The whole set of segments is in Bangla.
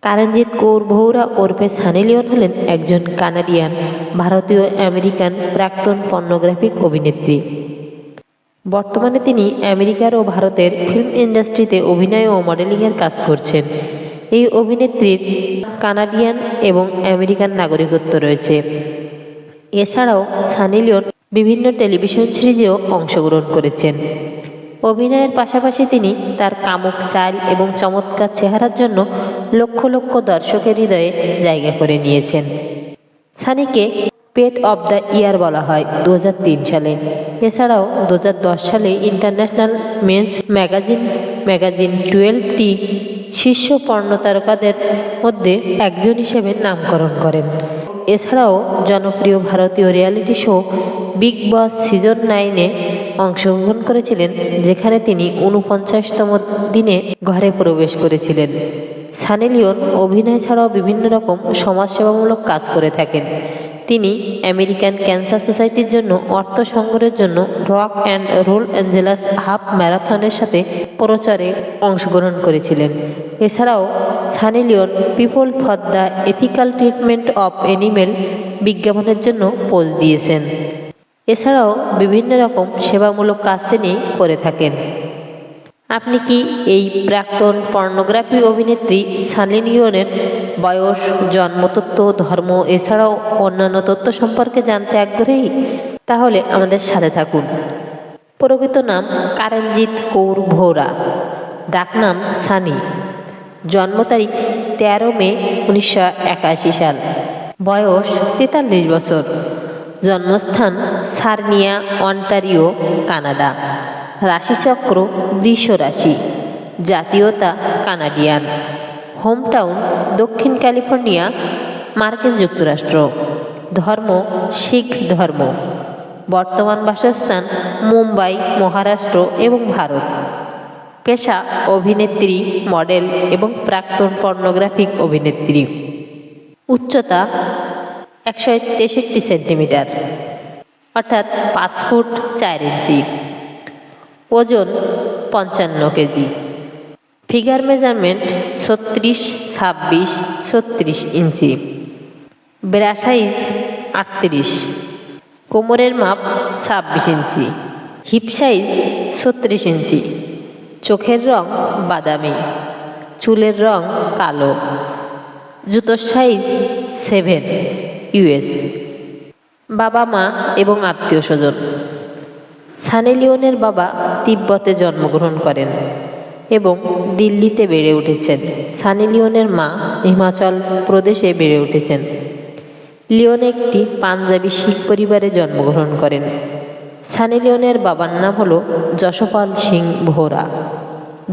কারণজিৎ কৌর ভৌরা ওরফে সানি লিওন হলেন একজন কানাডিয়ান ভারতীয় আমেরিকান প্রাক্তন পর্নোগ্রাফিক অভিনেত্রী। বর্তমানে তিনি আমেরিকার ও ভারতের ফিল্ম ইন্ডাস্ট্রিতে অভিনয় ও মডেলিংয়ের কাজ করছেন। এই অভিনেত্রীর কানাডিয়ান এবং আমেরিকান নাগরিকত্ব রয়েছে। এছাড়াও সানি লিওন বিভিন্ন টেলিভিশন সিরিজেও অংশগ্রহণ করেছেন। অভিনয়ের পাশাপাশি তিনি তার কামুক স্টাইল এবং চমৎকার চেহারার জন্য লক্ষ লক্ষ দর্শকের হৃদয়ে জায়গা করে নিয়েছেন। সানিকে পেট অব দ্য ইয়ার বলা হয় 2003 সালে। এছাড়াও 2010 সালে ইন্টারন্যাশনাল মেন্স ম্যাগাজিন 12টি শীর্ষ পর্ণ তারকাদের মধ্যে একজন হিসেবে নামকরণ করেন। এছাড়াও জনপ্রিয় ভারতীয় রিয়ালিটি শো বিগ বস সিজন 9-এ অংশগ্রহণ করেছিলেন, যেখানে তিনি 49তম দিনে ঘরে প্রবেশ করেছিলেন। সানি লিওন অভিনয় ছাড়াও বিভিন্ন রকম সমাজসেবামূলক কাজ করে থাকেন। তিনি আমেরিকান ক্যান্সার সোসাইটির জন্য অর্থ সংগ্রহের জন্য rock and roll Angeles half ম্যারাথনের সাথে প্রচারে অংশগ্রহণ করেছিলেন। এছাড়াও Sunny Leone People for the Ethical Treatment of Animal বিজ্ঞাপনের জন্য পোজ দিয়েছেন। এছাড়াও বিভিন্ন রকম সেবামূলক কাজ তিনি করে থাকেন। আপনি কি এই প্রাক্তন পর্নোগ্রাফি অভিনেত্রী সানি লিওনের বয়স, জন্মতথ্য, ধর্ম এছাড়াও অন্যান্য তথ্য সম্পর্কে জানতে আগ্রহী? তাহলে আমাদের সাথে থাকুন। প্রকৃত নাম কারণজিৎ কৌর ভৌরা, ডাকনাম সানি। জন্ম তারিখ 13 মে 1981 সাল। বয়স 43 বছর। জন্মস্থান সার্নিয়া, অন্টারিও, কানাডা। রাশিচক্র বৃষ রাশি। জাতীয়তা কানাডিয়ান। হোমটাউন দক্ষিণ ক্যালিফোর্নিয়া, মার্কিন যুক্তরাষ্ট্র। ধর্ম শিখ ধর্ম। বর্তমান বাসস্থান মুম্বাই, মহারাষ্ট্র এবং ভারত। পেশা অভিনেত্রী, মডেল এবং প্রাক্তন পর্নোগ্রাফিক অভিনেত্রী। উচ্চতা 163 সেন্টিমিটার অর্থাৎ 5 ফুট 4 ইঞ্চি। ওজন 55 KG. Figure measurement 36, 26, 36 inch. Bra size 38। কোমরের মাপ 26 ইঞ্চি। হিপ সাইজ 36 ইঞ্চি। চোখের রং বাদামি। চুলের রং কালো। জুতোর সাইজ 7 US। বাবা মা এবং আত্মীয় স্বজন। সানি লিওনের বাবা তিব্বতে জন্মগ্রহণ করেন এবং দিল্লিতে বেড়ে উঠেছেন। সানি লিওনের মা হিমাচল প্রদেশে বেড়ে উঠেছেন। লিওন একটি পাঞ্জাবি শিখ পরিবারে জন্মগ্রহণ করেন। সানি লিওনের বাবার নাম হল যশপাল সিং ভোরা,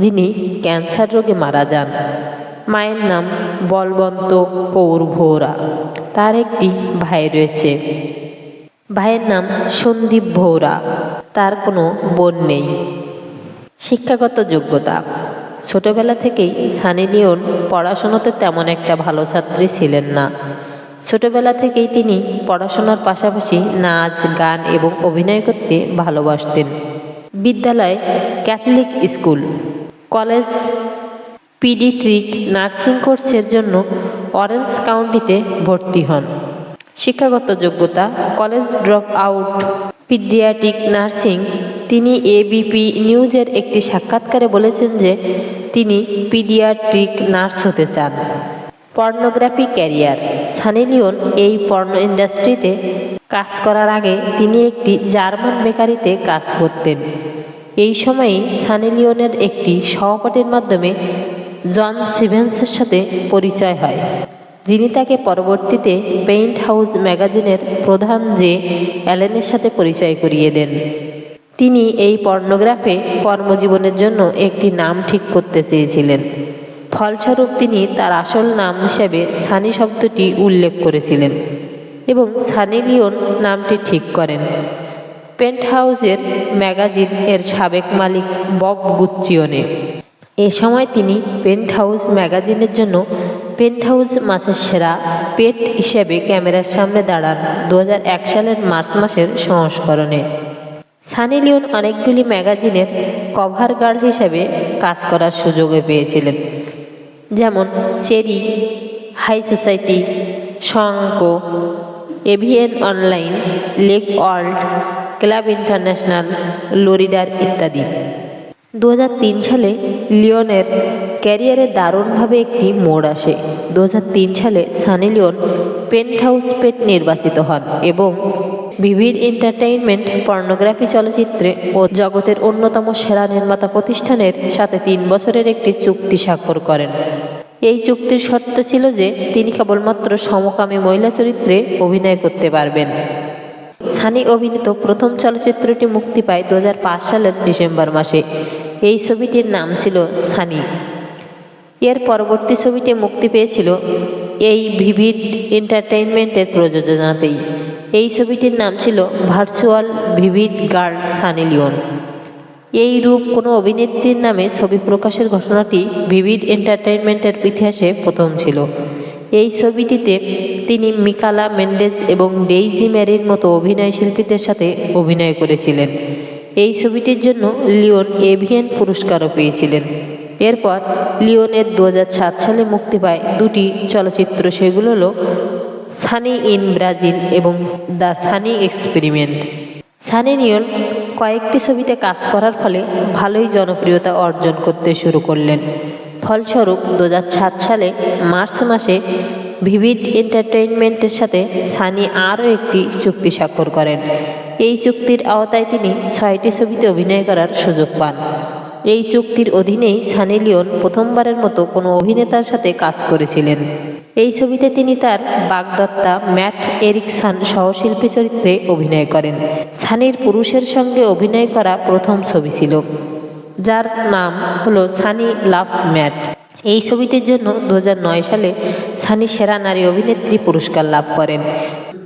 যিনি ক্যান্সার রোগে মারা যান। মায়ের নাম বলবন্ত কৌর ভোরা। তার একটি ভাই রয়েছে। ভাইয়ের নাম সন্দীপ ভোরা। তার কোনো বোন নেই। শিক্ষাগত যোগ্যতা। ছোটবেলা থেকেই সানি লিওন পড়াশোনাতে তেমন একটা ভালো ছাত্রী ছিলেন না। ছোটবেলা থেকেই তিনি পড়াশোনার পাশাপাশি নাচ, গান এবং অভিনয় করতে ভালোবাসতেন। বিদ্যালয় Catholic school. College paediatric nursing কোর্সের জন্য অরেঞ্জ কাউন্টিতে ভর্তি হন। শিক্ষাগত যোগ্যতা college drop out paediatric nursing. তিনি এবিপি নিউজের একটি সাক্ষাৎকারে বলেছেন যে তিনি পিডিয়াট্রিক নার্স হতে চান। Pornography career. সানি লিওন এই পর্নো ইন্ডাস্ট্রিতে কাজ করার আগে তিনি একটি জার্মান বেকারিতে কাজ করতেন। এই সময়েই সানি লিওনের একটি সহপাঠীর মাধ্যমে জন সিভেন্সের সাথে পরিচয় হয়, যিনি তাকে পরবর্তীতে পেইন্ট হাউস ম্যাগাজিনের প্রধান জে অ্যালেনের সাথে পরিচয় করিয়ে দেন। তিনি এই পর্নোগ্রাফে কর্মজীবনের জন্য একটি নাম ঠিক করতে চেয়েছিলেন। ফলস্বরূপ তিনি তার আসল নাম হিসেবে সানি শব্দটি উল্লেখ করেছিলেন এবং সানি লিওন নামটি ঠিক করেন। পেন্ট হাউসের ম্যাগাজিন এর সাবেক মালিক বব গুচ্চিওনে। এ সময় তিনি পেন্ট হাউস ম্যাগাজিনের জন্য পেন্ট হাউস মাসের সেরা পেট হিসেবে ক্যামেরার সামনে দাঁড়ান 2001 সালের মার্চ মাসের সংস্করণে। সানি লিওন অনেকগুলি ম্যাগাজিনের কভার গার্ল হিসেবে কাজ করার সুযোগ পেয়েছিলেন, যেমন চেরি, হাই সোসাইটি, শঙ্ক, AVN Online, Lake World, Club International, লোরিডার ইত্যাদি। 2003 সালে লিওনের ক্যারিয়ারে দারুণভাবে একটি মোড় আসে। 2003 সালে সানি লিওন পেন্টহাউস পেট নির্বাচিত হন এবং ভিভিড এন্টারটেইনমেন্ট পর্নোগ্রাফি চলচ্চিত্রে ও জগতের অন্যতম সেরা নির্মাতা প্রতিষ্ঠানের সাথে 3 বছরের একটি চুক্তি স্বাক্ষর করেন। এই চুক্তির শর্ত ছিল যে তিনি কেবলমাত্র সমকামী মহিলা চরিত্রে অভিনয় করতে পারবেন। সানি অভিনীত প্রথম চলচ্চিত্রটি মুক্তি পায় 2005 সালের ডিসেম্বর মাসে। এই ছবিটির নাম ছিল সানি। এর পরবর্তী ছবিটি মুক্তি পেয়েছিল এই ভিভিড এন্টারটেইনমেন্টের প্রযোজনাতেই। এই ছবিটির নাম ছিল virtual vivid girl Sunny Leone. এই রূপ কোনো অভিনেত্রীর নামে ছবি প্রকাশের ঘটনাটি ভিভিড এন্টারটেইনমেন্টের ইতিহাসে প্রথম ছিল। এই ছবিটিতে তিনি মিকালা মেন্ডেজ এবং ডেইজি ম্যারির মতো অভিনয় শিল্পীদের সাথে অভিনয় করেছিলেন। এই ছবিটির জন্য লিওন এভিএন পুরস্কারও পেয়েছিলেন। এরপর লিওনের 2007 সালে মুক্তি পায় দুটি চলচ্চিত্র, সেগুলো হলো সানি ইন ব্রাজিল এবং the Sunny experiment. Sunny Leone কয়েকটি ছবিতে কাজ করার ফলে ভালোই জনপ্রিয়তা অর্জন করতে শুরু করলেন। ফলস্বরূপ 2007 সালে মার্চ মাসে ভিভিড এন্টারটেইনমেন্টের সাথে সানি আরও একটি চুক্তি স্বাক্ষর করেন। এই চুক্তির আওতায় তিনি 6টি ছবিতে অভিনয় করার সুযোগ পান। এই চুক্তির অধীনেই সানি লিওন প্রথমবারের মতো কোনো অভিনেতার সাথে কাজ করেছিলেন। এই ছবিতে তিনি তার বাগদত্তা ম্যাট এরিকসন সহশিল্পী চরিত্রে অভিনয় করেন। সানির পুরুষের সঙ্গে অভিনয় করা প্রথম ছবি ছিল, যার নাম হলো সানি লাভস ম্যাট। এই ছবিটির জন্য 2009 সালে সানি সেরা নারী অভিনেত্রী পুরস্কার লাভ করেন।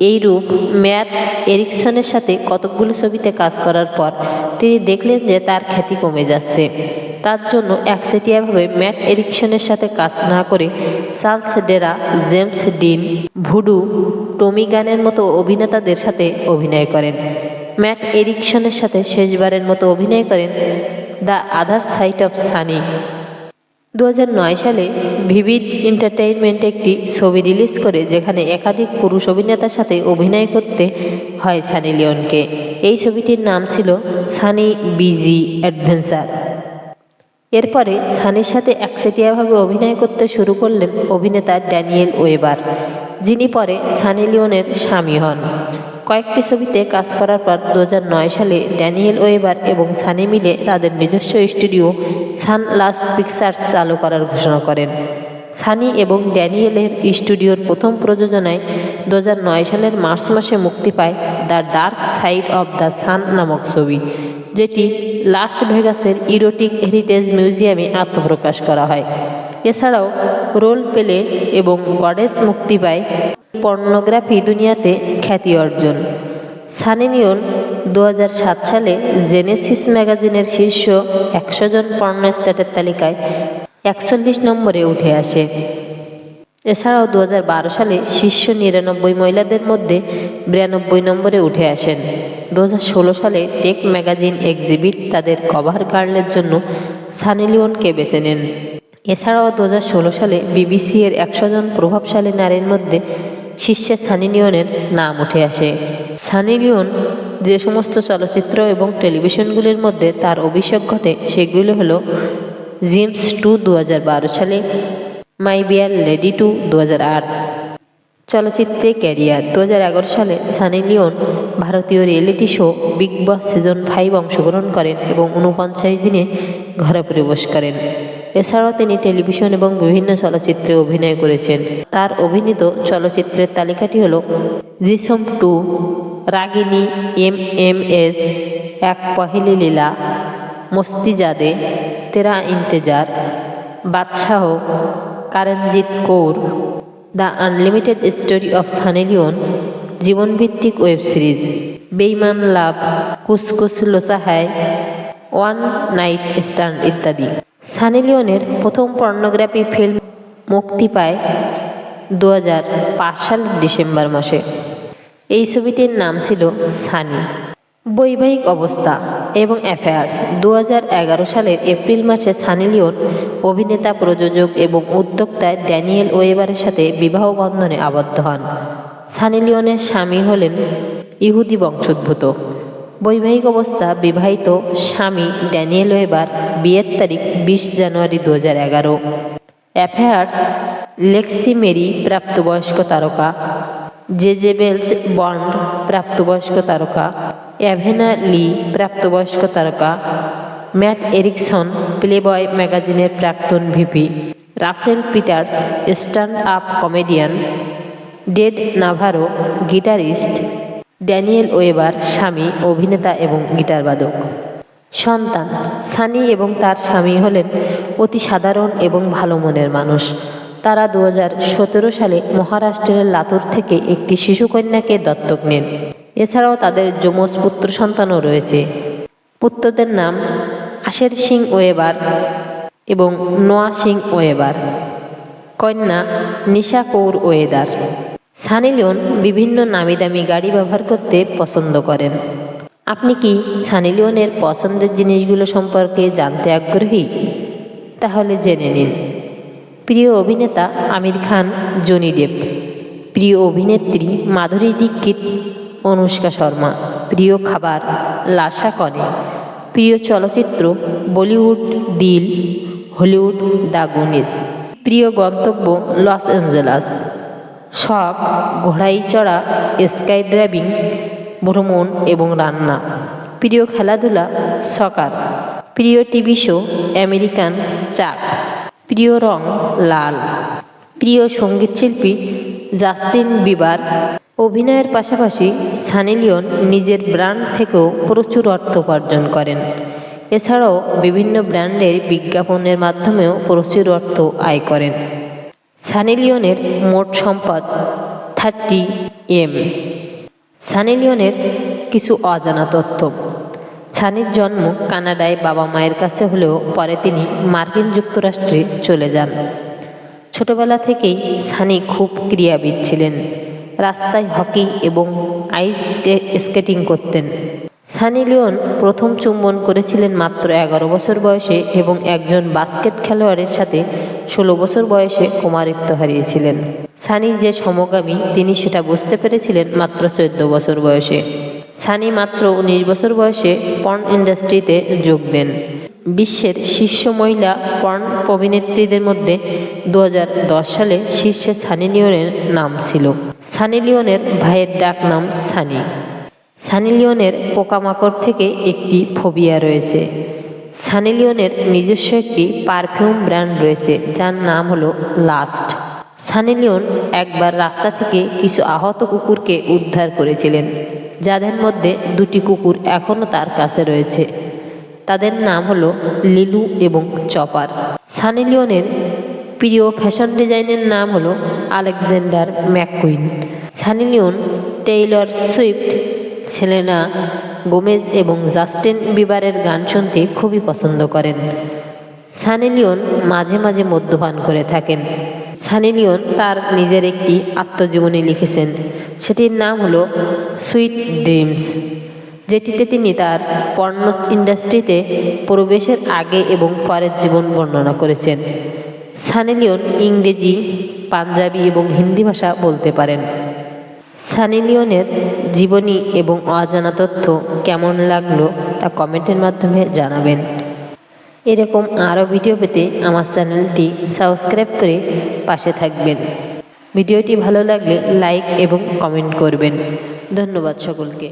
এইরূপ ম্যাট এরিকসনের সাথে কতকগুলো ছবিতে কাজ করার পর তিনি দেখলেন যে তার খ্যাতি কমে যাচ্ছে। তার জন্য একচেটিয়াভাবে ম্যাট এরিকসনের সাথে কাজ না করে চার্লস ডেরা, জেমস ডিন, ভুডু, টমি গানের মতো অভিনেতাদের সাথে অভিনয় করেন। ম্যাট এরিকসনের সাথে শেষবারের মতো অভিনয় করেন the other side of Sunny. 2009 সালে ভিভিড এন্টারটেইনমেন্ট একটি ছবি রিলিজ করে যেখানে একাধিক পুরুষ অভিনেতার সাথে অভিনয় করতে হয় সানি লিওনকে। এই ছবিটির নাম ছিল সানি বিজি অ্যাডভেঞ্চার। এরপরে সানির সাথে একচেটিয়াভাবে অভিনয় করতে শুরু করলেন অভিনেতা ড্যানিয়েল ওয়েবার, যিনি পরে সানি লিওনের স্বামী হন। কয়েকটি ছবিতে কাজ করার পর 2009 সালে ড্যানিয়েল ওয়েবার এবং সানি মিলে তাদের নিজস্ব স্টুডিও সান লাস্ট পিকচার্স চালু করার ঘোষণা করেন। সানি এবং ড্যানিয়েলের স্টুডিওর প্রথম প্রযোজনায় 2009 সালের মার্চ মাসে মুক্তি পায় the dark side of the sun নামক ছবি, যেটি লাস ভেগাসের ইরোটিক হেরিটেজ মিউজিয়ামে আত্মপ্রকাশ করা হয়। এছাড়াও রোল প্লে এবং গডেস মুক্তি পায়। পর্নোগ্রাফি দুনিয়াতে খ্যাতি অর্জন। সানি লিওন 2007 সালে জেনেসিস ম্যাগাজিনের শীর্ষ 100 জন পর্নো স্টারের তালিকায় 41 নম্বরে উঠে আসে। এছাড়াও 2012 সালে শীর্ষ 99 মহিলাদের মধ্যে 92 নম্বরে উঠে আসেন। 2016 সালে টেক ম্যাগাজিন এক্সিবিট তাদের কভার গার্লের জন্য সানি লিওনকে বেছে নেন। এছাড়াও 2016 সালে বিবিসি এর 100 জন প্রভাবশালী নারীর মধ্যে শীর্ষে সানি লিওনের নাম উঠে আসে। সানি লিওন যে সমস্ত চলচ্চিত্র এবং টেলিভিশনগুলির মধ্যে তার অভিষেক ঘটে সেগুলো হলো জিমস 2 2012 সালে, মাই বিয়ার লেডি 2 2008। চলচ্চিত্রে ক্যারিয়ার 2011 সালে সানি লিওন ভারতীয় রিয়েলিটি শো বিগ বস সিজন 5 অংশগ্রহণ করেন এবং 49 দিনে ঘরে প্রবেশ করেন। এছাড়াও তিনি টেলিভিশন এবং বিভিন্ন চলচ্চিত্রে অভিনয় করেছেন। তার অভিনীত চলচ্চিত্রের তালিকাটি হল জিসম 2, রাগিনী, MMS, এক পহেলি লীলা, মস্তিজাদে, Tera Intezaar, Badshah, Karenjit Kaur, The Unlimited Story of Sunny Leone, জীবনভিত্তিক web series Beiimaan love, Kuch Kuch লোচা হ্যায়, ওয়ান নাইট স্ট্যান্ড ইত্যাদি। সানি লিওনের প্রথম পর্নোগ্রাফি ফিল্ম মুক্তি পায় 2005 সালের ডিসেম্বর মাসে। এই ছবিটির নাম ছিল সানি। বৈবাহিক অবস্থা এবং অ্যাফেয়ার্স। 2011 সালের এপ্রিল মাসে সানি লিওন অভিনেতা, প্রযোজক এবং উদ্যোক্তা ড্যানিয়েল ওয়েবারের সাথে বিবাহ বন্ধনে আবদ্ধ হন। সানি লিওনের স্বামী হলেন ইহুদি বংশোদ্ভূত। বৈবাহিক অবস্থা: বিবাহিত, স্বামী ড্যানিয়েল ওয়েবার, বিয়ের তারিখ 20 জানুয়ারি 2011। অ্যাফেয়ার্স: লেক্সি মেরি প্রাপ্তবয়স্ক তারকা, জেজেবেলস বন্ড প্রাপ্তবয়স্ক তারকা, অ্যাভেনা লি প্রাপ্তবয়স্ক তারকা, ম্যাট এরিকসন প্লেবয় ম্যাগাজিনের প্রাক্তন VP, Russell Peters stand up comedian, Dave Navarro guitarist, Daniel Weber স্বামী, অভিনেতা এবং গিটারবাদক। সন্তান: সানি এবং তার স্বামী হলেন অতি সাধারণ এবং ভালো মনের মানুষ। তারা 2017 সালে মহারাষ্ট্রের লাতুর থেকে একটি শিশুকন্যাকে দত্তক নেন। এছাড়াও তাদের যমজ পুত্র সন্তানও রয়েছে। পুত্রদের নাম আশের সিং ওয়েবার এবং নোয়া সিং ওয়েবার। কন্যা নিশা কৌর ওয়েদার। সানি লিওন বিভিন্ন নামিদামি গাড়ি ব্যবহার করতে পছন্দ করেন। আপনি কি সানি লিওনের পছন্দের জিনিসগুলো সম্পর্কে জানতে আগ্রহী? তাহলে জেনে নিন। প্রিয় অভিনেতা: আমির খান, জনি দেব। প্রিয় অভিনেত্রী: মাধুরী দীক্ষিত, অনুষ্কা শর্মা। প্রিয় খাবার: লাসা কনে। প্রিয় চলচ্চিত্র: বলিউড দিল, হলিউড দ্য গুনিস। প্রিয় গন্তব্য: লস অ্যাঞ্জেলাস। শখ: ঘোড়ায় চড়া, স্কাই ড্রাইভিং, ভ্রমণ এবং রান্না। প্রিয় খেলাধুলা: সকার। প্রিয় টিভি শো: আমেরিকান চাক। প্রিয় রং: লাল। প্রিয় সঙ্গীতশিল্পী: জাস্টিন বিবার। অভিনয়ের পাশাপাশি সানি লিওন নিজের ব্র্যান্ড থেকেও প্রচুর অর্থ উপার্জন করেন। এছাড়াও বিভিন্ন ব্র্যান্ডের বিজ্ঞাপনের মাধ্যমেও প্রচুর অর্থ আয় করেন। সানি লিওনের মোট সম্পদ 30 M। সানি লিওনের কিছু অজানা তথ্য: সানির জন্ম কানাডায় বাবা মায়ের কাছে হলেও পরে তিনি মার্কিন যুক্তরাষ্ট্রে চলে যান। ছোটবেলা থেকেই সানি খুব ক্রীড়াবিদ ছিলেন। রাস্তায় হকি এবং আইস স্কেটিং করতেন। সানি লিওন প্রথম চুম্বন করেছিলেন মাত্র 11 বছর বয়সে এবং একজন বাস্কেট খেলোয়াড়ের সাথে 16 বছর বয়সে কুমারিত্ব হারিয়েছিলেন। সানি যে সমকামী তিনি সেটা বুঝতে পেরেছিলেন মাত্র 14 বছর বয়সে। সানি মাত্র 19 বছর বয়সে পর্ন ইন্ডাস্ট্রিতে যোগ দেন। বিশ্বের শীর্ষ মহিলা পর্ন অভিনেত্রীদের মধ্যে 2010 সালে শীর্ষে সানি লিওনের নাম ছিল। সানি লিওনের ভাইয়ের ডাক নাম সানি। সানি লিওনের পোকামাকড় থেকে একটি ফোবিয়া রয়েছে। সানি লিওনের নিজস্ব একটি পারফিউম ব্র্যান্ড রয়েছে যার নাম হলো লাস্ট। সানি লিওন একবার রাস্তা থেকে কিছু আহত কুকুরকে উদ্ধার করেছিলেন, যাদের মধ্যে 2টি কুকুর এখনও তার কাছে রয়েছে। তাদের নাম হলো লিলু এবং চপার। সানি লিওনের প্রিয় ফ্যাশন ডিজাইনের নাম হলো Alexander McQueen. Sunny Leone Taylor Swift, Selena Gomez এবং জাস্টিন বিবারের গান শুনতে খুবই পছন্দ করেন। সানি লিওন মাঝে মাঝে মদ্যপান করে থাকেন। সানি লিওন তার নিজের একটি আত্মজীবনী লিখেছেন, সেটির নাম হলো সুইট ড্রিমস, যেটিতে তিনি তার পর্ন ইন্ডাস্ট্রিতে প্রবেশের আগে এবং পরের জীবন বর্ণনা করেছেন। সানি লিওন ইংরেজি, পাঞ্জাবি এবং হিন্দি ভাষা বলতে পারেন। সানি লিওনের জীবনী এবং অজানা তথ্য কেমন লাগলো তা কমেন্টের মাধ্যমে জানাবেন। এরকম আরও ভিডিও পেতে আমার চ্যানেলটি সাবস্ক্রাইব করে পাশে থাকবেন। ভিডিওটি ভালো লাগলে লাইক এবং কমেন্ট করবেন। ধন্যবাদ সকলকে।